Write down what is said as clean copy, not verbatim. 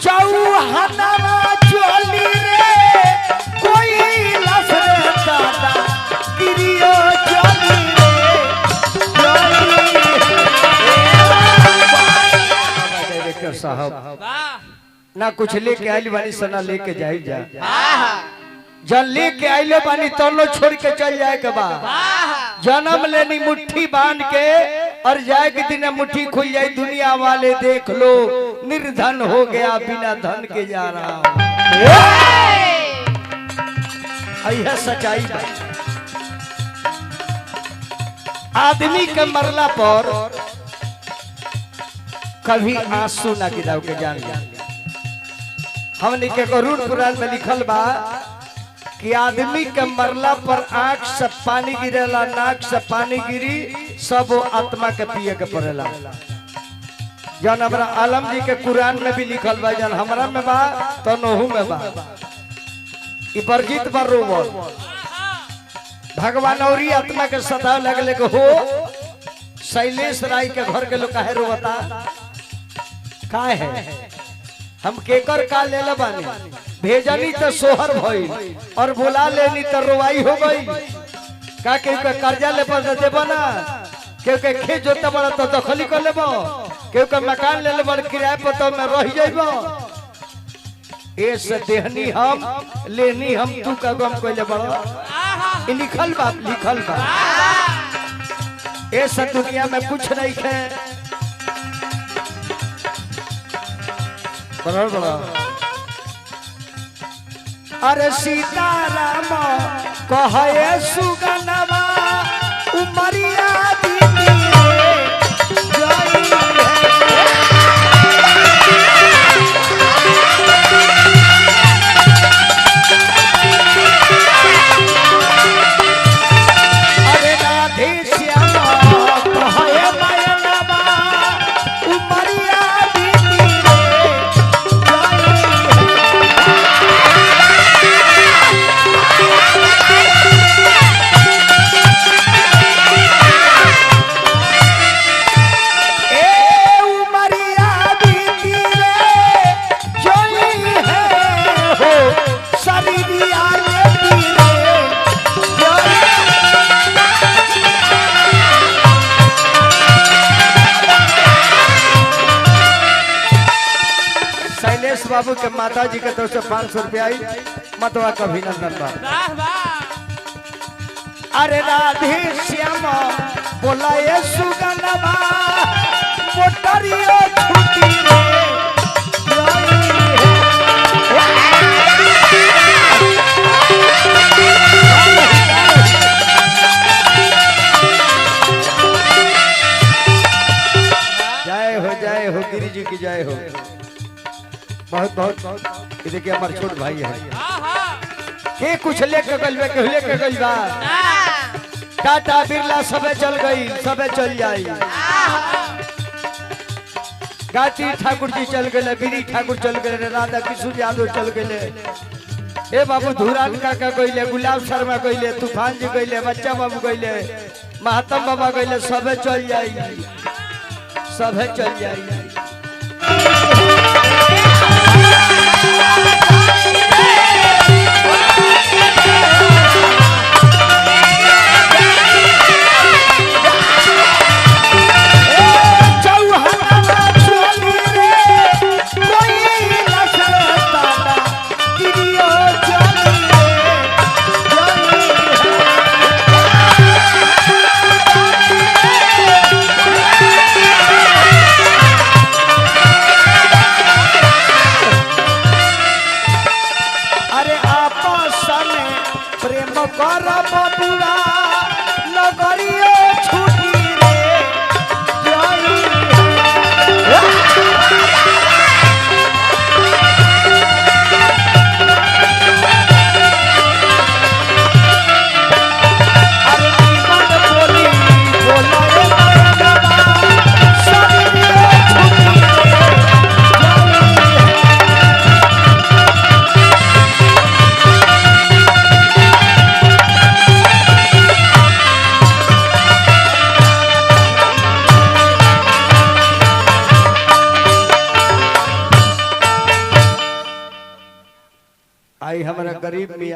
चौहानवा चोली रे कोई लस रे दादा गिरियो चोली रे डायरेक्टर साहब ना कुछ लेके आइल बानी सना लेके जाई जा जन लेके आइले बानी तनो छोड़ के चल जाए के बा जन्म लेनी मुट्ठी बांध के और जाए के दिन मुट्ठी खुल जाए दुनिया वाले देख लो निर्धन हो गया बिना धन के जा रहा यह सच्चाई है। आदमी के मरला पर कभी आंसू ना गिराव के जान हमने के गरुड़ पुराण में लिखल बा कि आदमी के मरला पर आंख से पानी गिरेला नाक से पानी गिरी सब आत्मा के पिए के पड़ेला जन हमरा आलम जी के कुरान में भी लिखल बा जन हमरा में बा तो नोहू में बा ई वर्जित बरोबर भगवान और आत्मा के सदा लगले के हो शैलेश राय के घर के लोग काहे रोता काहे है हम केकर का ले बानी भेजनी तो सोहर भइल और बुला लेनी तो रोवाई हो गई का के कर्जा ले पर देबो ना के खेत जोते बड़ा तो दखली कर लेबो के मकान ले लेबो किराए पर तो मैं रह जाइबो ऐसे देहनी हम लेनी हम तू का गम कोइले बड़ा ई लिखल बा ऐसे दुनिया में कुछ नहीं है बड़ा अरे सीताराम कहे सुगनवा उमरिया दीदी अरे राधे श्यामा कहे मयनवा उमरिया बाबू के माता जी के तरफ से 500 रुपया आई मतवा का अभिनंदन बा अरे राधे श्यामा बोला ये सुगनवा मोटरियो छुटी जय हो गिरी जी की जय हो बहुत बहुत ये देखिए हमारे छोट भाई है के कुछ लेके गलबे के लेके गइल बा टाटा बिरला सबे चल गई सबे चल जाई गाती ठाकुर जी चल गए बीरी ठाकुर चल गए राधा किशोर यादव चल गए ए बाबू धुरान काका गइले गुलाब शर्मा गइले तूफान जी गइले बच्चा बाबू गइले महात्म बाबा गइले सबे चल जाई सबे चल जाई आई हमारा गरीब मियाँ